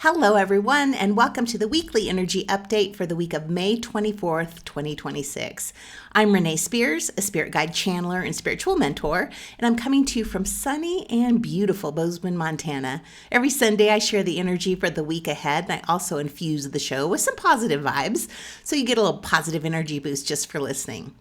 Hello, everyone, and welcome to the weekly energy update for the week of May 24th, 2026. I'm Renee Spears, a spirit guide channeler and spiritual mentor, and I'm coming to you from sunny and beautiful Bozeman, Montana. Every Sunday, I share the energy for the week ahead, and I also infuse the show with some positive vibes, so you get a little positive energy boost just for listening.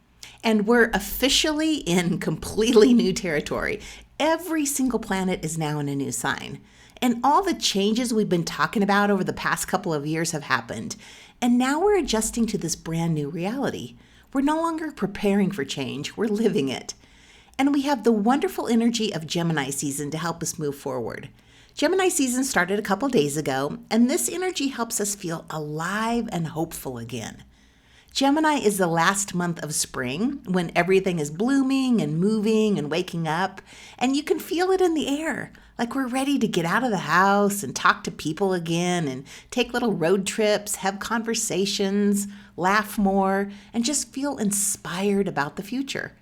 And we're officially in completely new territory. Every single planet is now in a new sign. And all the changes we've been talking about over the past couple of years have happened. And now we're adjusting to this brand new reality. We're no longer preparing for change, we're living it. And we have the wonderful energy of Gemini season to help us move forward. Gemini season started a couple days ago, and this energy helps us feel alive and hopeful again. Gemini is the last month of spring when everything is blooming and moving and waking up, and you can feel it in the air. Like we're ready to get out of the house and talk to people again and take little road trips, have conversations, laugh more, and just feel inspired about the future.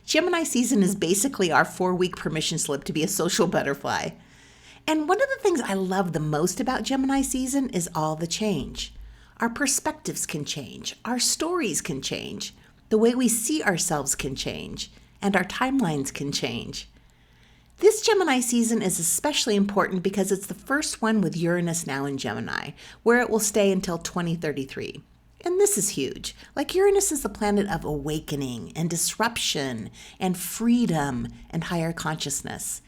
Gemini season is basically our 4-week permission slip to be a social butterfly. And one of the things I love the most about Gemini season is all the change. Our perspectives can change, our stories can change, the way we see ourselves can change, and our timelines can change. This Gemini season is especially important because it's the first one with Uranus now in Gemini, where it will stay until 2033. And this is huge. Like Uranus is the planet of awakening and disruption and freedom and higher consciousness.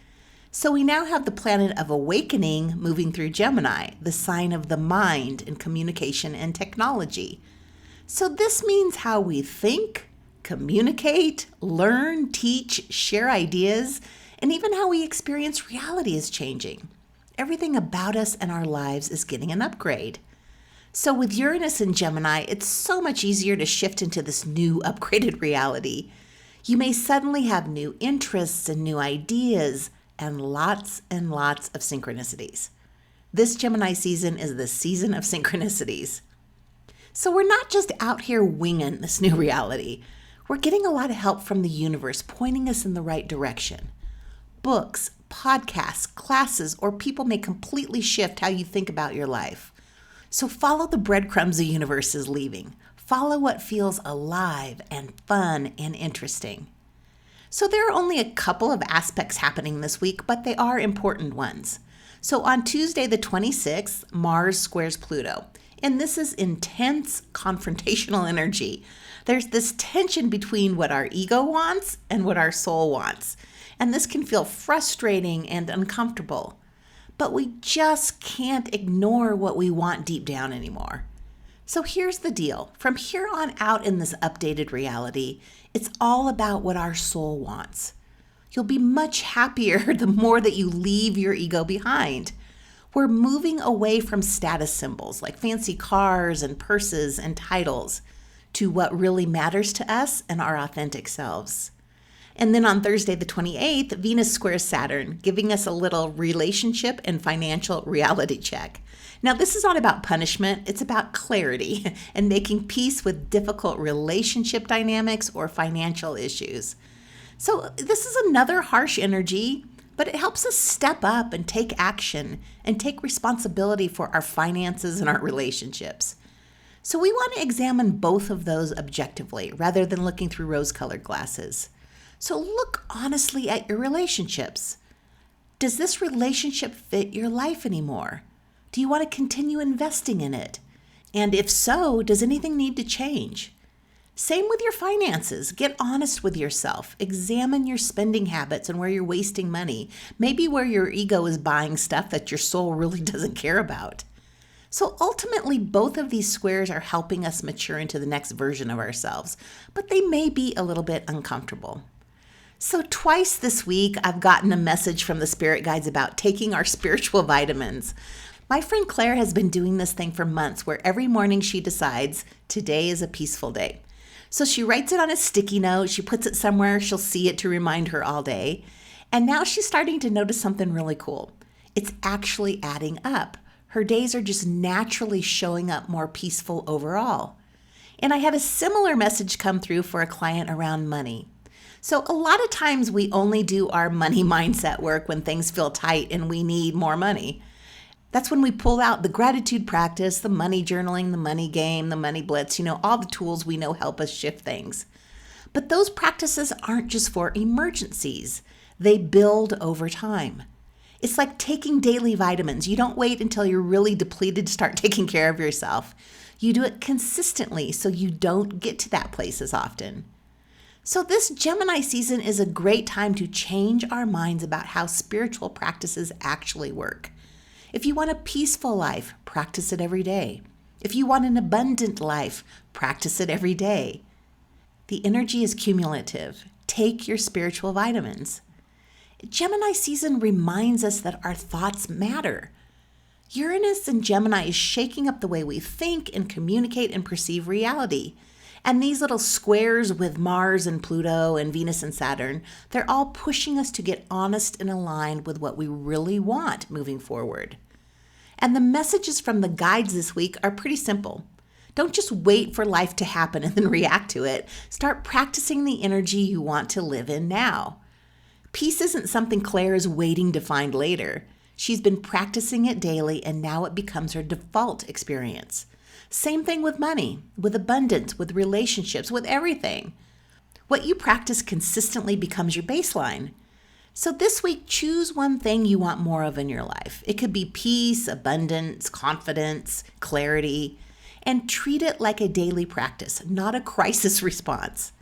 So we now have the planet of awakening moving through Gemini, the sign of the mind in communication and technology. So this means how we think, communicate, learn, teach, share ideas, and even how we experience reality is changing. Everything about us and our lives is getting an upgrade. So with Uranus in Gemini, it's so much easier to shift into this new upgraded reality. You may suddenly have new interests and new ideas and lots of synchronicities. This Gemini season is the season of synchronicities. So we're not just out here winging this new reality. We're getting a lot of help from the universe pointing us in the right direction. Books, podcasts, classes, or people may completely shift how you think about your life. So follow the breadcrumbs the universe is leaving. Follow what feels alive and fun and interesting. So there are only a couple of aspects happening this week, but they are important ones. So on Tuesday the 26th, Mars squares Pluto. And this is intense confrontational energy. There's this tension between what our ego wants and what our soul wants. And this can feel frustrating and uncomfortable. But we just can't ignore what we want deep down anymore. So here's the deal. From here on out in this updated reality, it's all about what our soul wants. You'll be much happier the more that you leave your ego behind. We're moving away from status symbols like fancy cars and purses and titles to what really matters to us and our authentic selves. And then on Thursday the 28th, Venus squares Saturn, giving us a little relationship and financial reality check. Now, this is not about punishment. It's about clarity and making peace with difficult relationship dynamics or financial issues. So this is another harsh energy, but it helps us step up and take action and take responsibility for our finances and our relationships. So we want to examine both of those objectively rather than looking through rose-colored glasses. So look honestly at your relationships. Does this relationship fit your life anymore? Do you want to continue investing in it? And if so, does anything need to change? Same with your finances. Get honest with yourself. Examine your spending habits and where you're wasting money. Maybe where your ego is buying stuff that your soul really doesn't care about. So ultimately, both of these squares are helping us mature into the next version of ourselves, but they may be a little bit uncomfortable. So twice this week, I've gotten a message from the spirit guides about taking our spiritual vitamins. My friend Claire has been doing this thing for months where every morning she decides today is a peaceful day. So she writes it on a sticky note, she puts it somewhere, she'll see it to remind her all day. And now she's starting to notice something really cool. It's actually adding up. Her days are just naturally showing up more peaceful overall. And I had a similar message come through for a client around money. So a lot of times we only do our money mindset work when things feel tight and we need more money. That's when we pull out the gratitude practice, the money journaling, the money game, the money blitz, all the tools we know help us shift things. But those practices aren't just for emergencies. They build over time. It's like taking daily vitamins. You don't wait until you're really depleted to start taking care of yourself. You do it consistently so you don't get to that place as often. So this Gemini season is a great time to change our minds about how spiritual practices actually work. If you want a peaceful life, practice it every day. If you want an abundant life, practice it every day. The energy is cumulative. Take your spiritual vitamins. Gemini season reminds us that our thoughts matter. Uranus in Gemini is shaking up the way we think and communicate and perceive reality. And these little squares with Mars and Pluto and Venus and Saturn, they're all pushing us to get honest and aligned with what we really want moving forward. And the messages from the guides this week are pretty simple. Don't just wait for life to happen and then react to it. Start practicing the energy you want to live in now. Peace isn't something Claire is waiting to find later. She's been practicing it daily, and now it becomes her default experience. Same thing with money, with abundance, with relationships, with everything. What you practice consistently becomes your baseline. So this week, choose one thing you want more of in your life. It could be peace, abundance, confidence, clarity, and treat it like a daily practice, not a crisis response.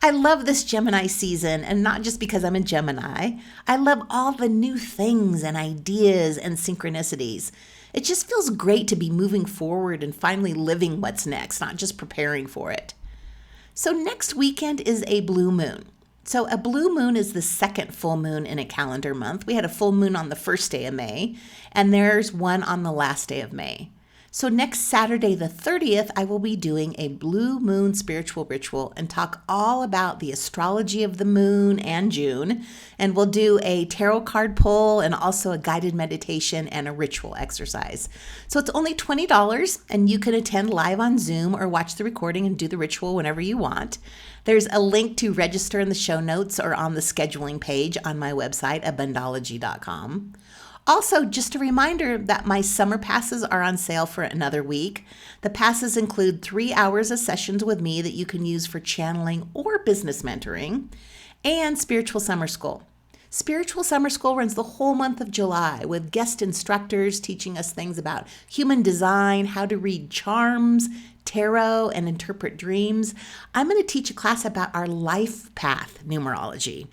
I love this Gemini season, and not just because I'm a Gemini. I love all the new things and ideas and synchronicities. It just feels great to be moving forward and finally living what's next, not just preparing for it. So next weekend is a blue moon. So a blue moon is the second full moon in a calendar month. We had a full moon on the first day of May, and there's one on the last day of May. So next Saturday, the 30th, I will be doing a blue moon spiritual ritual and talk all about the astrology of the moon and June. And we'll do a tarot card pull and also a guided meditation and a ritual exercise. So it's only $20, and you can attend live on Zoom or watch the recording and do the ritual whenever you want. There's a link to register in the show notes or on the scheduling page on my website, abundology.com. Also, just a reminder that my summer passes are on sale for another week. The passes include 3 hours of sessions with me that you can use for channeling or business mentoring, and Spiritual Summer School. Spiritual Summer School runs the whole month of July with guest instructors teaching us things about human design, how to read charms, tarot, and interpret dreams. I'm going to teach a class about our life path numerology.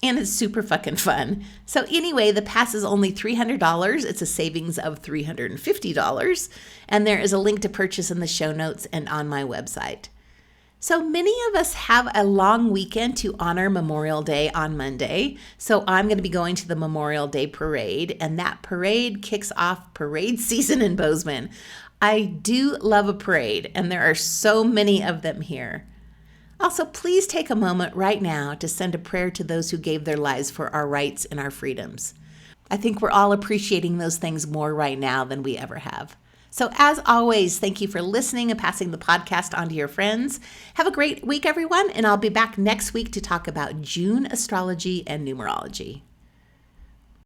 And it's super fucking fun. So anyway, the pass is only $300. It's a savings of $350. And there is a link to purchase in the show notes and on my website. So many of us have a long weekend to honor Memorial Day on Monday. So I'm going to be going to the Memorial Day parade. And that parade kicks off parade season in Bozeman. I do love a parade, and there are so many of them here. Also, please take a moment right now to send a prayer to those who gave their lives for our rights and our freedoms. I think we're all appreciating those things more right now than we ever have. So as always, thank you for listening and passing the podcast on to your friends. Have a great week, everyone, and I'll be back next week to talk about June astrology and numerology.